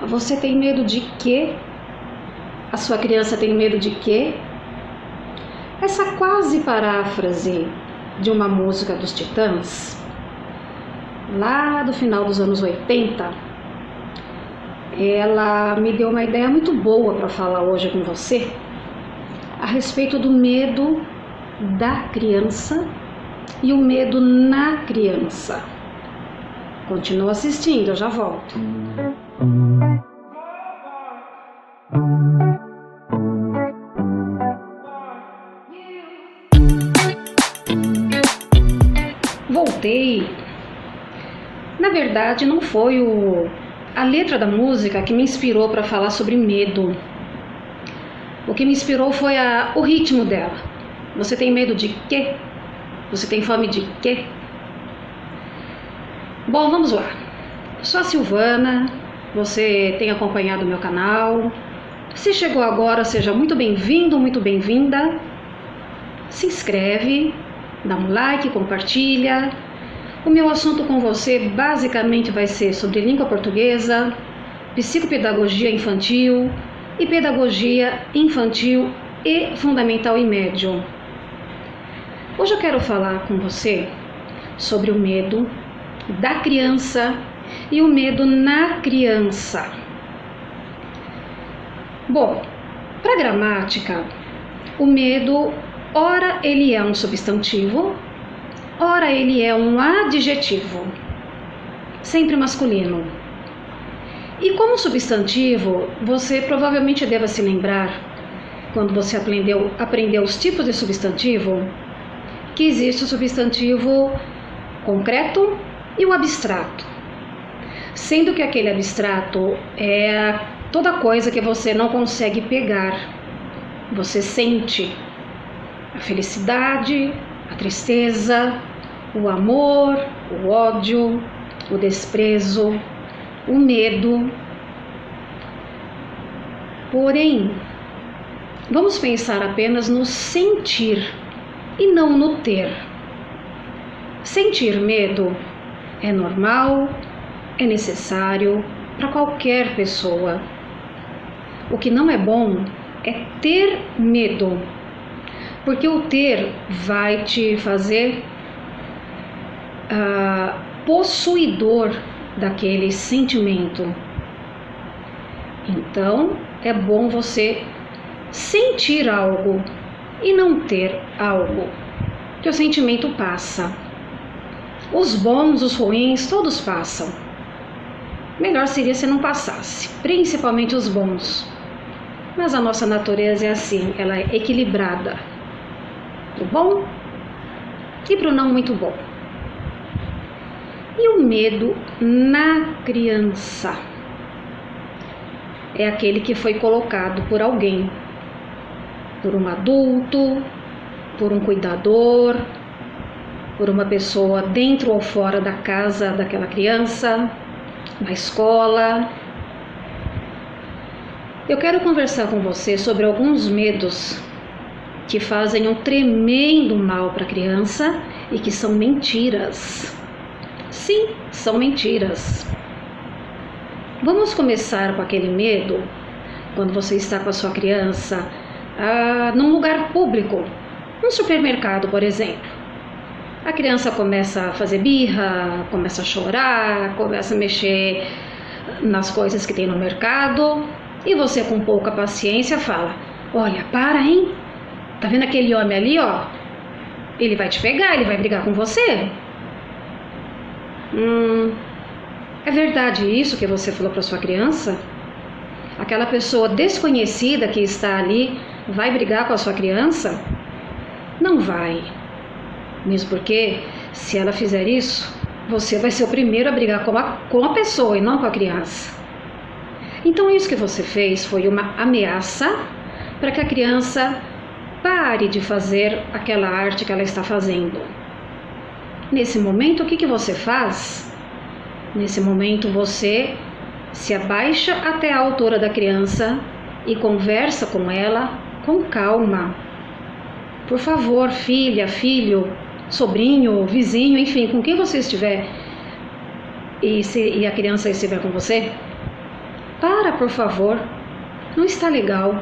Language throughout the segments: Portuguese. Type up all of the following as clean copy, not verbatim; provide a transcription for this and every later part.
Você tem medo de quê? A sua criança tem medo de quê? Essa quase paráfrase de uma música dos Titãs, lá do final dos anos 80, ela me deu uma ideia muito boa para falar hoje com você a respeito do medo da criança e o medo na criança. Continua assistindo, eu já volto. Voltei. Na verdade, não foi a letra da música que me inspirou para falar sobre medo. O que me inspirou foi o ritmo dela. Você tem medo de quê? Você tem fome de quê? Bom, vamos lá. Sou a Silvana, você tem acompanhado o meu canal. Se chegou agora, seja muito bem-vindo, muito bem-vinda. Se inscreve, dá um like, compartilha. O meu assunto com você basicamente vai ser sobre língua portuguesa, psicopedagogia infantil e pedagogia infantil e fundamental e médio. Hoje eu quero falar com você sobre o medo da criança e o medo na criança. Bom, para gramática, o medo, ora ele é um substantivo, ora ele é um adjetivo, sempre masculino. E como substantivo, você provavelmente deva se lembrar, quando você aprendeu os tipos de substantivo, que existe o substantivo concreto e o abstrato. Sendo que aquele abstrato é toda coisa que você não consegue pegar. Você sente a felicidade, a tristeza, o amor, o ódio, o desprezo, o medo. Porém, vamos pensar apenas no sentir e não no ter. Sentir medo é normal, é necessário para qualquer pessoa. O que não é bom é ter medo, porque o ter vai te fazer possuidor daquele sentimento. Então, é bom você sentir algo e não ter algo, que o sentimento passa. Os bons, os ruins, todos passam. Melhor seria se não passasse, principalmente os bons. Mas a nossa natureza é assim, ela é equilibrada. Pro bom e pro não muito bom. E o medo na criança? É aquele que foi colocado por alguém, por um adulto, por um cuidador, por uma pessoa dentro ou fora da casa daquela criança, na escola. Eu quero conversar com você sobre alguns medos que fazem um tremendo mal para a criança e que são mentiras. Sim, são mentiras. Vamos começar com aquele medo quando você está com a sua criança num lugar público, num supermercado, por exemplo. A criança começa a fazer birra, começa a chorar, começa a mexer nas coisas que tem no mercado e você, com pouca paciência, fala: olha, para, hein? Tá vendo aquele homem ali, ó? Ele vai te pegar, ele vai brigar com você. É verdade isso que você falou para sua criança? Aquela pessoa desconhecida que está ali vai brigar com a sua criança? Não vai. Mesmo porque, se ela fizer isso, você vai ser o primeiro a brigar com a pessoa e não com a criança. Então, isso que você fez foi uma ameaça para que a criança pare de fazer aquela arte que ela está fazendo. Nesse momento, o que você faz? Nesse momento, você se abaixa até a altura da criança e conversa com ela com calma. Por favor, filha, filho, sobrinho, vizinho, enfim, com quem você estiver e a criança estiver com você, para parar, por favor. Não está legal.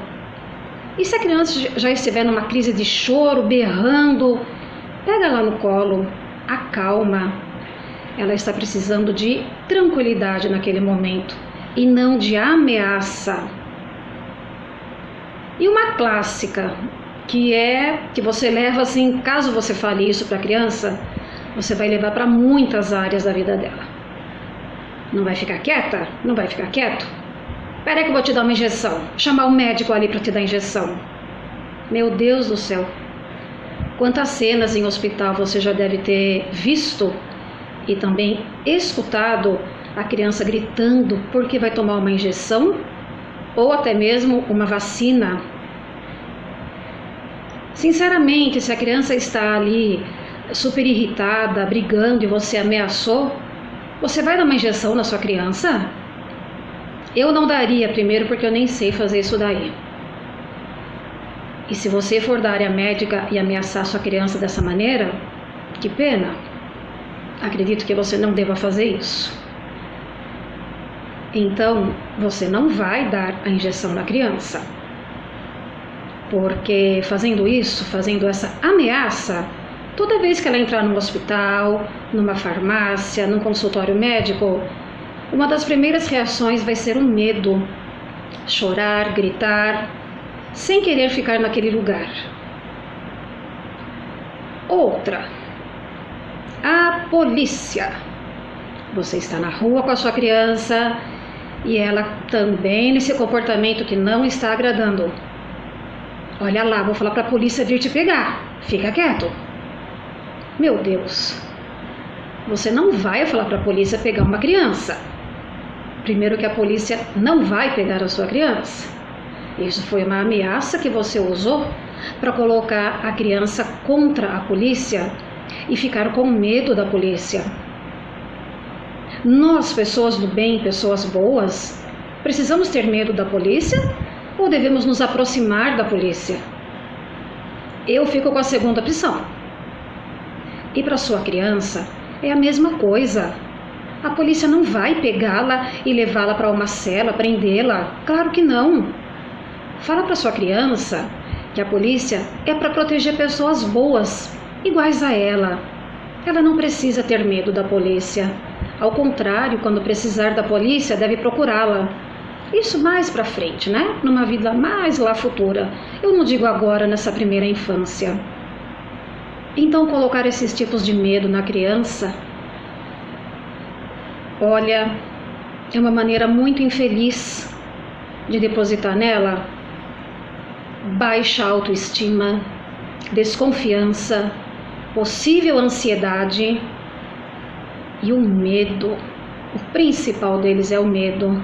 E se a criança já estiver numa crise de choro, berrando, pega ela no colo, acalma. Ela está precisando de tranquilidade naquele momento e não de ameaça. E uma clássica, que você leva assim, caso você fale isso para a criança, você vai levar para muitas áreas da vida dela. Não vai ficar quieta? Não vai ficar quieto? Espera aí que eu vou te dar uma injeção. Chamar o médico ali para te dar a injeção. Meu Deus do céu. Quantas cenas em hospital você já deve ter visto e também escutado a criança gritando porque vai tomar uma injeção ou até mesmo uma vacina. Sinceramente, se a criança está ali super irritada, brigando e você ameaçou, você vai dar uma injeção na sua criança? Eu não daria, primeiro porque eu nem sei fazer isso daí. E se você for da área médica e ameaçar sua criança dessa maneira, que pena. Acredito que você não deva fazer isso. Então, você não vai dar a injeção na criança. Porque fazendo isso, fazendo essa ameaça, toda vez que ela entrar num hospital, numa farmácia, num consultório médico, uma das primeiras reações vai ser o medo. Chorar, gritar, sem querer ficar naquele lugar. Outra, a polícia. Você está na rua com a sua criança e ela também nesse comportamento que não está agradando. Olha lá, vou falar para a polícia vir te pegar. Fica quieto. Meu Deus. Você não vai falar para a polícia pegar uma criança. Primeiro que a polícia não vai pegar a sua criança. Isso foi uma ameaça que você usou para colocar a criança contra a polícia e ficar com medo da polícia. Nós, pessoas do bem, pessoas boas, precisamos ter medo da polícia ou devemos nos aproximar da polícia? Eu fico com a segunda opção. E para sua criança é a mesma coisa. A polícia não vai pegá-la e levá-la para uma cela, prendê-la. Claro que não. Fala para sua criança que a polícia é para proteger pessoas boas, iguais a ela. Ela não precisa ter medo da polícia. Ao contrário, quando precisar da polícia, deve procurá-la. Isso mais para frente, né? Numa vida mais lá futura. Eu não digo agora, nessa primeira infância. Então, colocar esses tipos de medo na criança, olha, é uma maneira muito infeliz de depositar nela baixa autoestima, desconfiança, possível ansiedade e o medo. O principal deles é o medo.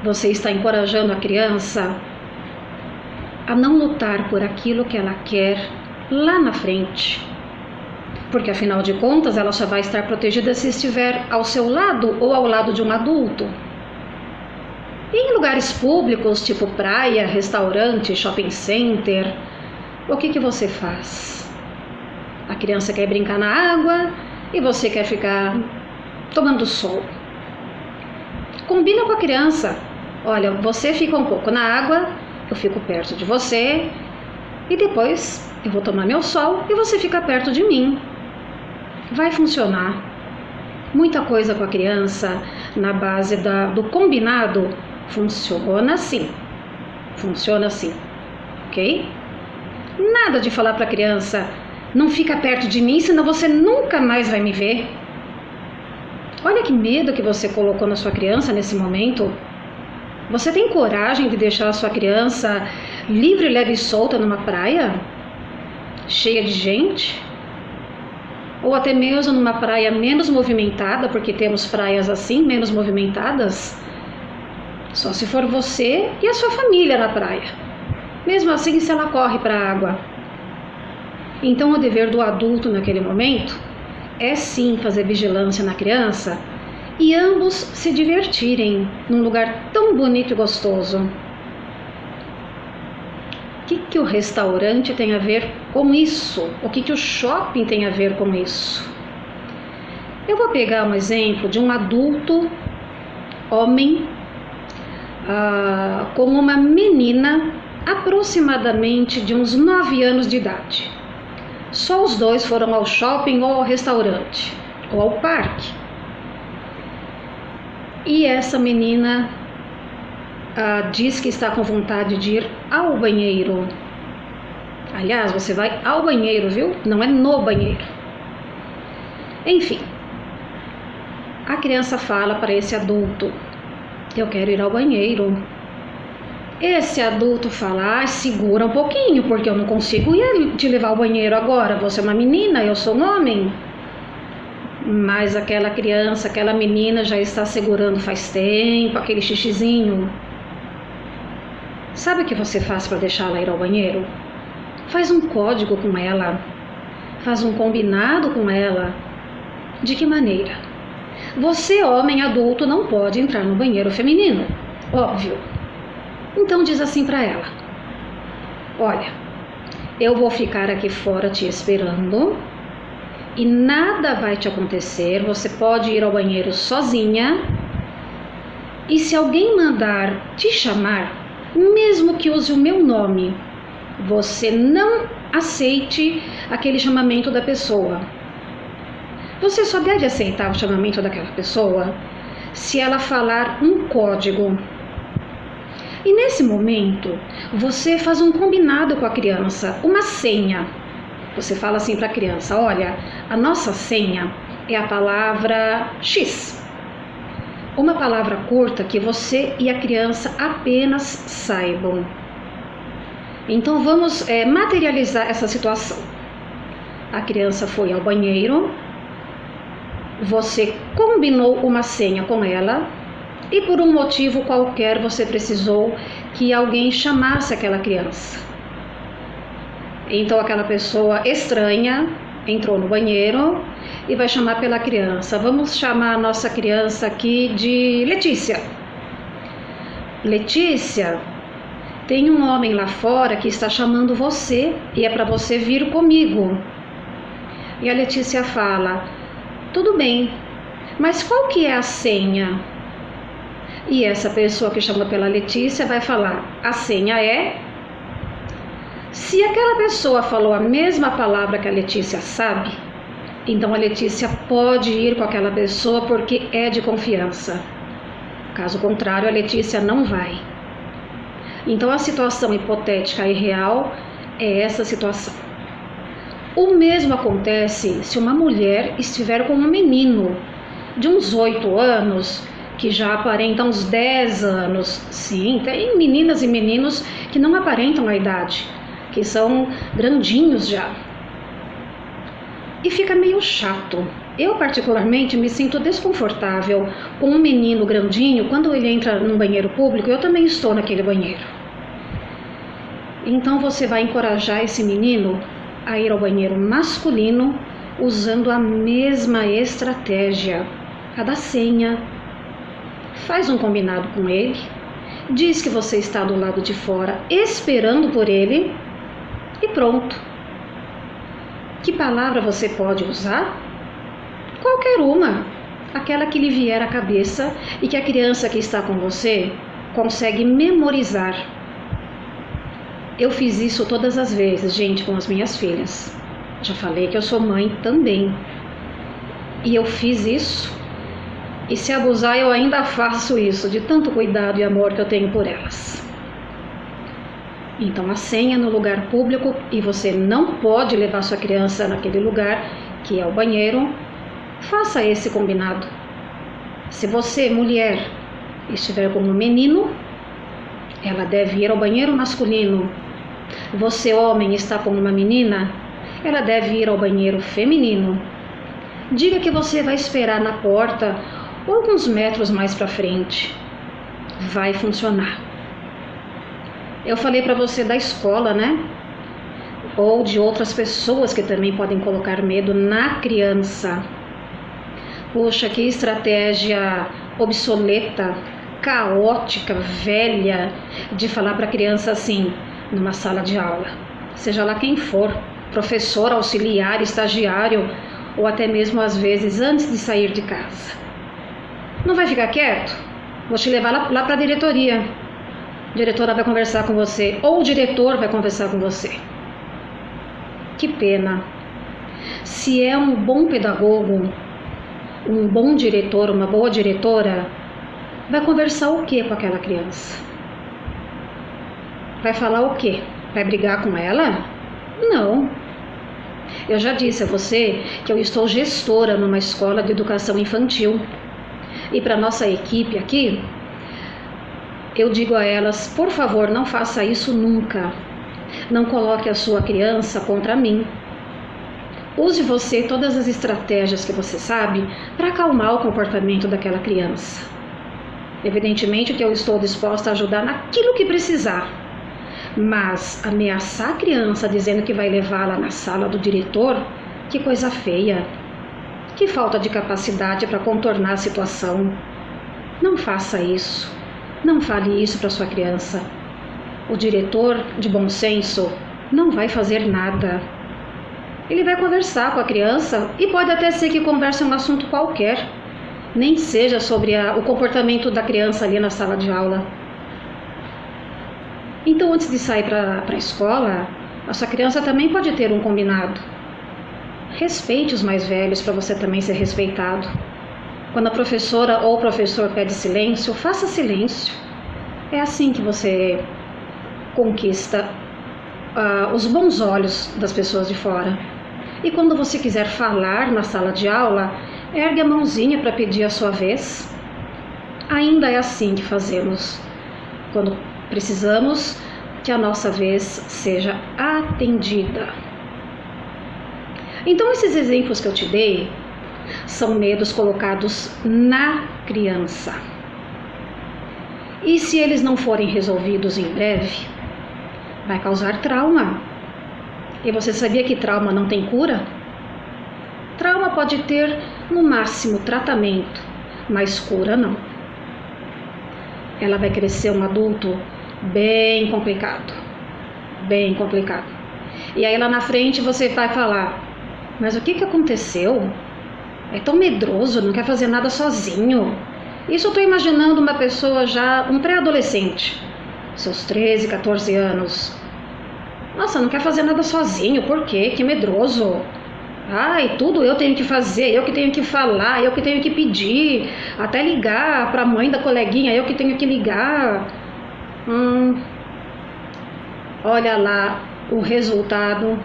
Você está encorajando a criança a não lutar por aquilo que ela quer lá na frente. Porque afinal de contas ela só vai estar protegida se estiver ao seu lado ou ao lado de um adulto. E em lugares públicos, tipo praia, restaurante, shopping center, o que você faz? A criança quer brincar na água e você quer ficar tomando sol. Combina com a criança. Olha, você fica um pouco na água, eu fico perto de você e depois eu vou tomar meu sol e você fica perto de mim. Vai funcionar. Muita coisa com a criança na base do combinado funciona assim. Funciona assim, ok? Nada de falar para a criança, não fica perto de mim, senão você nunca mais vai me ver. Olha que medo que você colocou na sua criança nesse momento. Você tem coragem de deixar a sua criança livre, leve e solta numa praia? Cheia de gente? Ou até mesmo numa praia menos movimentada, porque temos praias assim, menos movimentadas? Só se for você e a sua família na praia. Mesmo assim, se ela corre para a água. Então, o dever do adulto naquele momento é sim fazer vigilância na criança e ambos se divertirem num lugar tão bonito e gostoso. O que o restaurante tem a ver com isso? O que o shopping tem a ver com isso? Eu vou pegar um exemplo de um adulto, homem, com uma menina aproximadamente de uns 9 anos de idade. Só os dois foram ao shopping ou ao restaurante ou ao parque. E essa menina diz que está com vontade de ir ao banheiro. Aliás, você vai ao banheiro, viu? Não é no banheiro. Enfim, a criança fala para esse adulto: eu quero ir ao banheiro. Esse adulto fala: segura um pouquinho, porque eu não consigo ir te levar ao banheiro agora. Você é uma menina, eu sou um homem. Mas aquela criança, aquela menina já está segurando faz tempo aquele xixizinho. Sabe o que você faz para deixá-la ir ao banheiro? Faz um código com ela, faz um combinado com ela. De que maneira? Você, homem adulto, não pode entrar no banheiro feminino, óbvio. Então diz assim para ela: olha, eu vou ficar aqui fora te esperando e nada vai te acontecer, você pode ir ao banheiro sozinha, e se alguém mandar te chamar, mesmo que use o meu nome, você não aceite aquele chamamento da pessoa. Você só deve aceitar o chamamento daquela pessoa se ela falar um código. E nesse momento, você faz um combinado com a criança, uma senha. Você fala assim para a criança: olha, a nossa senha é a palavra X. Uma palavra curta que você e a criança apenas saibam. Então vamos materializar essa situação. A criança foi ao banheiro, você combinou uma senha com ela e por um motivo qualquer você precisou que alguém chamasse aquela criança. Então aquela pessoa estranha entrou no banheiro e vai chamar pela criança. Vamos chamar a nossa criança aqui de Letícia. Letícia, tem um homem lá fora que está chamando você e é para você vir comigo. E a Letícia fala: tudo bem, mas qual que é a senha? E essa pessoa que chama pela Letícia vai falar: a senha é... Se aquela pessoa falou a mesma palavra que a Letícia sabe, então a Letícia pode ir com aquela pessoa porque é de confiança. Caso contrário, a Letícia não vai. Então a situação hipotética e real é essa situação. O mesmo acontece se uma mulher estiver com um menino de uns 8 anos, que já aparenta uns 10 anos. Sim, tem meninas e meninos que não aparentam a idade, que são grandinhos já. E fica meio chato. Eu particularmente me sinto desconfortável com um menino grandinho quando ele entra num banheiro público. Eu também estou naquele banheiro. Então você vai encorajar esse menino a ir ao banheiro masculino usando a mesma estratégia, a da senha. Faz um combinado com ele, diz que você está do lado de fora esperando por ele e pronto. Que palavra você pode usar? Qualquer uma, aquela que lhe vier à cabeça e que a criança que está com você consegue memorizar. Eu fiz isso todas as vezes, gente, com as minhas filhas. Já falei que eu sou mãe também. E eu fiz isso. E se abusar, eu ainda faço isso, de tanto cuidado e amor que eu tenho por elas. Então a senha no lugar público, e você não pode levar sua criança naquele lugar, que é o banheiro, faça esse combinado. Se você, mulher, estiver com um menino, ela deve ir ao banheiro masculino. Você, homem, está com uma menina, ela deve ir ao banheiro feminino. Diga que você vai esperar na porta ou alguns metros mais para frente. Vai funcionar. Eu falei para você da escola, né? Ou de outras pessoas que também podem colocar medo na criança. Poxa, que estratégia obsoleta, caótica, velha, de falar para a criança assim, numa sala de aula. Seja lá quem for, professor, auxiliar, estagiário, ou até mesmo às vezes antes de sair de casa. Não vai ficar quieto? Vou te levar lá para a diretoria. A diretora vai conversar com você, ou o diretor vai conversar com você. Que pena. Se é um bom pedagogo, um bom diretor, uma boa diretora, vai conversar o que com aquela criança? Vai falar o quê? Vai brigar com ela? Não. Eu já disse a você que eu estou gestora numa escola de educação infantil. E para nossa equipe aqui, eu digo a elas, por favor, não faça isso nunca. Não coloque a sua criança contra mim. Use você todas as estratégias que você sabe para acalmar o comportamento daquela criança. Evidentemente que eu estou disposta a ajudar naquilo que precisar. Mas ameaçar a criança dizendo que vai levá-la na sala do diretor, que coisa feia. Que falta de capacidade para contornar a situação. Não faça isso. Não fale isso para sua criança. O diretor de bom senso não vai fazer nada. Ele vai conversar com a criança e pode até ser que converse um assunto qualquer. Nem seja sobre o comportamento da criança ali na sala de aula. Então, antes de sair para a escola, a sua criança também pode ter um combinado. Respeite os mais velhos para você também ser respeitado. Quando a professora ou o professor pede silêncio, faça silêncio. É assim que você conquista os bons olhos das pessoas de fora. E quando você quiser falar na sala de aula, ergue a mãozinha para pedir a sua vez. Ainda é assim que fazemos. Quando precisamos que a nossa vez seja atendida. Então, esses exemplos que eu te dei são medos colocados na criança. E se eles não forem resolvidos em breve, vai causar trauma. E você sabia que trauma não tem cura? Trauma pode ter, no máximo, tratamento, mas cura não. Ela vai crescer um adulto bem complicado. Bem complicado. E aí lá na frente você vai falar, mas o que aconteceu? É tão medroso, não quer fazer nada sozinho. Isso eu estou imaginando uma pessoa já, um pré-adolescente, seus 13, 14 anos. Nossa, não quer fazer nada sozinho, por quê? Que medroso. Ai, tudo eu tenho que fazer, eu que tenho que falar, eu que tenho que pedir, até ligar para a mãe da coleguinha, eu que tenho que ligar. Olha lá o resultado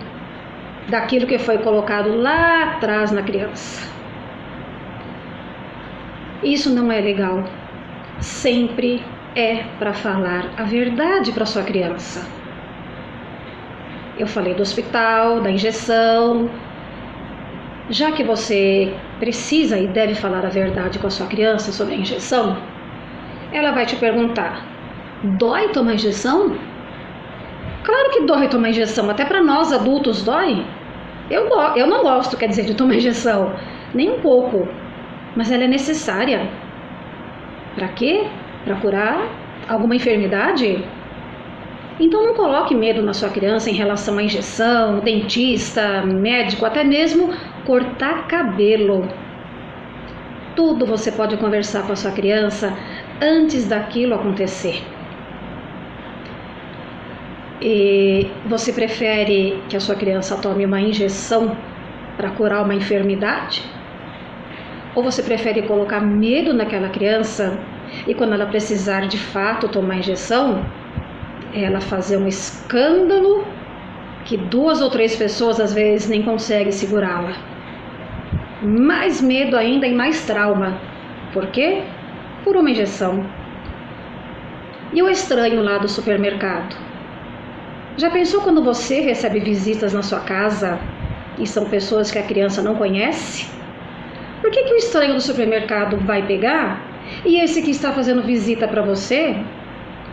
daquilo que foi colocado lá atrás na criança. Isso não é legal. Sempre é para falar a verdade para sua criança. Eu falei do hospital, da injeção. Já que você precisa e deve falar a verdade com a sua criança sobre a injeção, ela vai te perguntar, dói tomar injeção? Claro que dói tomar injeção, até para nós adultos dói. Eu não gosto, quer dizer, de tomar injeção, nem um pouco, mas ela é necessária. Para quê? Para curar alguma enfermidade? Então não coloque medo na sua criança em relação à injeção, dentista, médico, até mesmo cortar cabelo. Tudo você pode conversar com a sua criança antes daquilo acontecer. E você prefere que a sua criança tome uma injeção para curar uma enfermidade? Ou você prefere colocar medo naquela criança e quando ela precisar de fato tomar injeção, ela fazer um escândalo que 2 ou 3 pessoas às vezes nem conseguem segurá-la? Mais medo ainda e mais trauma. Por quê? Por uma injeção. E o estranho lá do supermercado? Já pensou quando você recebe visitas na sua casa e são pessoas que a criança não conhece? Por que o estranho do supermercado vai pegar e esse que está fazendo visita para você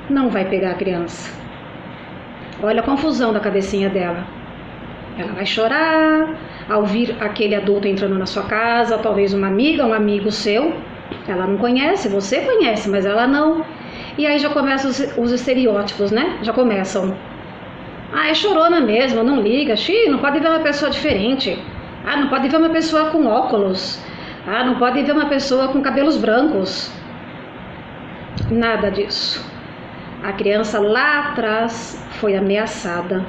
não vai pegar a criança? Olha a confusão da cabecinha dela. Ela vai chorar ao ver aquele adulto entrando na sua casa, talvez uma amiga, um amigo seu. Ela não conhece, você conhece, mas ela não. E aí já começam os estereótipos, né? Já começam. Ah, é chorona mesmo, não liga. Não pode ver uma pessoa diferente. Ah, não pode ver uma pessoa com óculos. Ah, não pode ver uma pessoa com cabelos brancos. Nada disso. A criança lá atrás foi ameaçada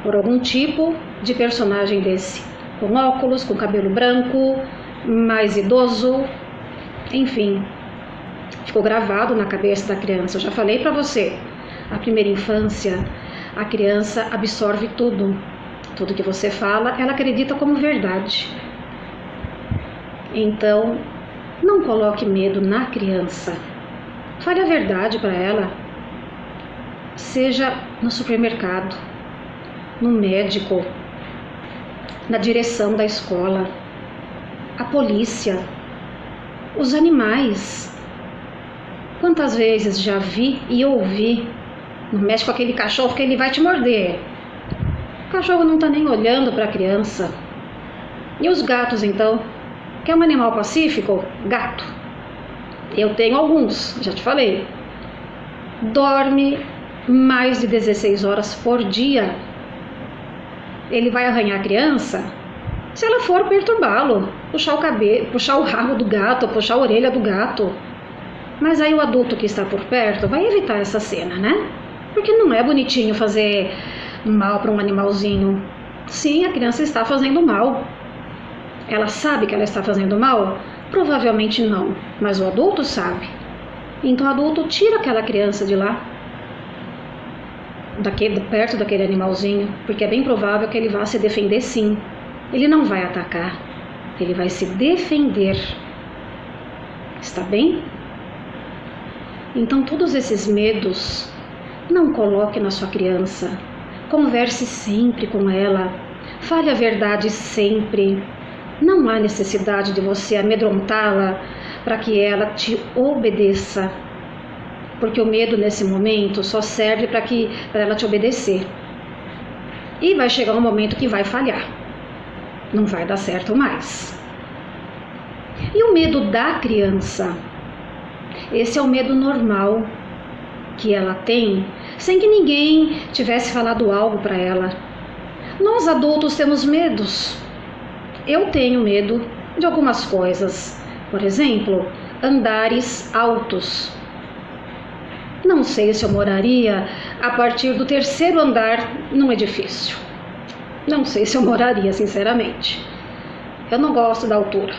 por algum tipo de personagem desse, com óculos, com cabelo branco, mais idoso, enfim, ficou gravado na cabeça da criança. Eu já falei para você, a primeira infância, a criança absorve tudo que você fala, ela acredita como verdade. Então, não coloque medo na criança. Fale a verdade para ela. Seja no supermercado, no médico, na direção da escola, a polícia, os animais. Quantas vezes já vi e ouvi, não mexe com aquele cachorro que ele vai te morder. O cachorro não está nem olhando para a criança. E os gatos então? Quer um animal pacífico? Gato. Eu tenho alguns, já te falei. Dorme mais de 16 horas por dia. Ele vai arranhar a criança se ela for perturbá-lo, puxar o cabelo, puxar o rabo do gato, puxar a orelha do gato. Mas aí o adulto que está por perto vai evitar essa cena, né? Porque não é bonitinho fazer mal para um animalzinho. Sim, a criança está fazendo mal. Ela sabe que ela está fazendo mal? Provavelmente não, mas o adulto sabe. Então o adulto tira aquela criança de lá, perto daquele animalzinho, porque é bem provável que ele vá se defender sim. Ele não vai atacar, ele vai se defender. Está bem? Então todos esses medos, não coloque na sua criança. Converse sempre com ela, fale a verdade sempre. Não há necessidade de você amedrontá-la para que ela te obedeça, porque o medo nesse momento só serve para ela te obedecer. E vai chegar um momento que vai falhar, não vai dar certo mais. E o medo da criança? Esse é o medo normal que ela tem, sem que ninguém tivesse falado algo para ela. Nós adultos temos medos. Eu tenho medo de algumas coisas, por exemplo, andares altos. Não sei se eu moraria a partir do 3º andar num edifício. Não sei se eu moraria, sinceramente. Eu não gosto da altura.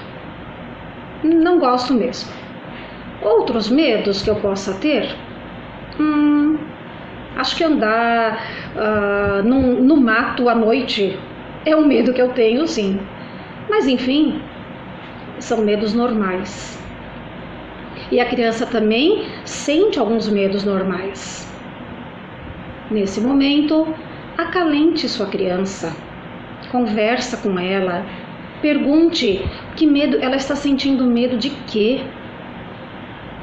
Não gosto mesmo. Outros medos que eu possa ter? Acho que andar no mato à noite é um medo que eu tenho, sim. Mas enfim, são medos normais. E a criança também sente alguns medos normais. Nesse momento, acalente sua criança. Conversa com ela. Pergunte que medo ela está sentindo, medo de quê?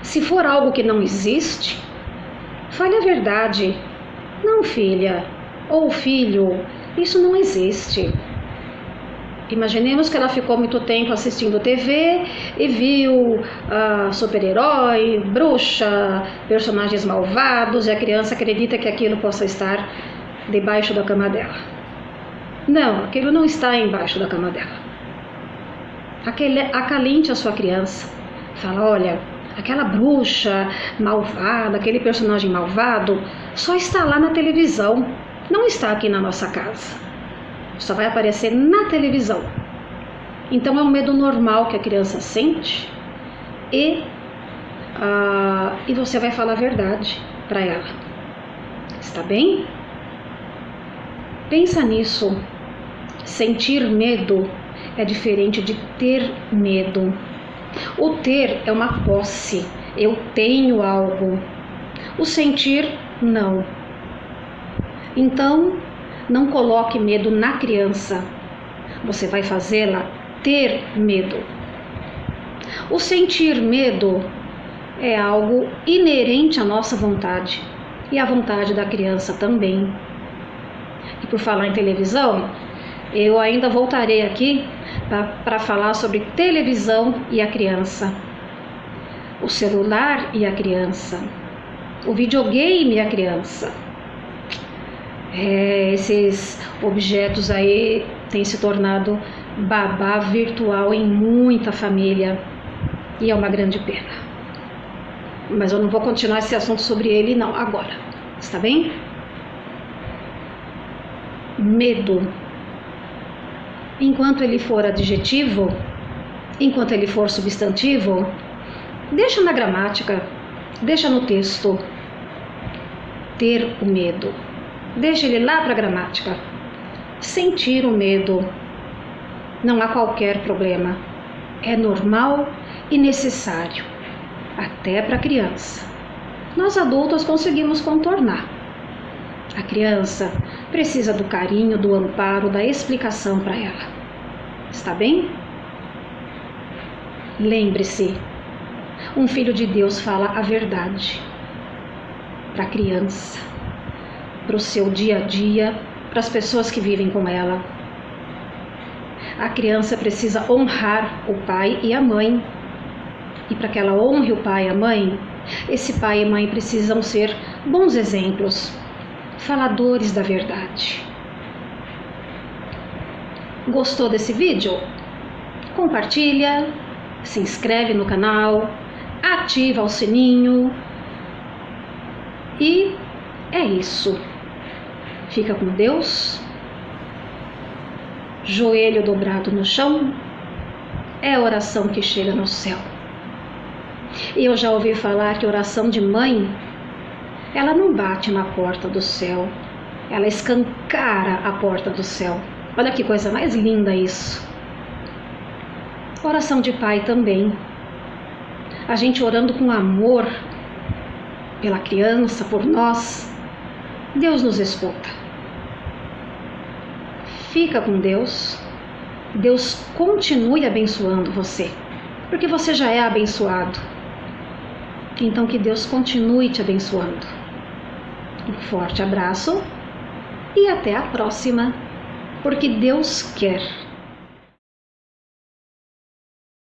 Se for algo que não existe, fale a verdade. Não, filha ou filho, isso não existe. Imaginemos que ela ficou muito tempo assistindo TV e viu super-herói, bruxa, personagens malvados, e a criança acredita que aquilo possa estar debaixo da cama dela. Não, aquilo não está embaixo da cama dela. Acalente a sua criança. Fala, olha, aquela bruxa malvada, aquele personagem malvado, só está lá na televisão, não está aqui na nossa casa. Só vai aparecer na televisão. Então é um medo normal que a criança sente e você vai falar a verdade para ela. Está bem? Pensa nisso. Sentir medo é diferente de ter medo. O ter é uma posse. Eu tenho algo. O sentir, não. Então, não coloque medo na criança. Você vai fazê-la ter medo. O sentir medo é algo inerente à nossa vontade e à vontade da criança também. E por falar em televisão, eu ainda voltarei aqui para falar sobre televisão e a criança, o celular e a criança, o videogame e a criança. Esses objetos aí têm se tornado babá virtual em muita família e é uma grande pena. Mas eu não vou continuar esse assunto sobre ele não agora, está bem? Medo. Enquanto ele for adjetivo, enquanto ele for substantivo, deixa na gramática, deixa no texto. Ter o medo. Deixa ele lá para a gramática. Sentir o medo. Não há qualquer problema. É normal e necessário. Até para a criança. Nós adultos conseguimos contornar. A criança precisa do carinho, do amparo, da explicação para ela. Está bem? Lembre-se, um filho de Deus fala a verdade para a criança, para o seu dia a dia, para as pessoas que vivem com ela. A criança precisa honrar o pai e a mãe. E para que ela honre o pai e a mãe, esse pai e mãe precisam ser bons exemplos, faladores da verdade. Gostou desse vídeo? Compartilha, se inscreve no canal, ativa o sininho e é isso. Fica com Deus. Joelho dobrado no chão é a oração que chega no céu. E eu já ouvi falar que oração de mãe, ela não bate na porta do céu, ela escancara a porta do céu. Olha que coisa mais linda isso. Oração de pai também. A gente orando com amor pela criança, por nós, Deus nos escuta. Fica com Deus. Deus continue abençoando você, porque você já é abençoado. Então que Deus continue te abençoando. Um forte abraço e até a próxima, porque Deus quer.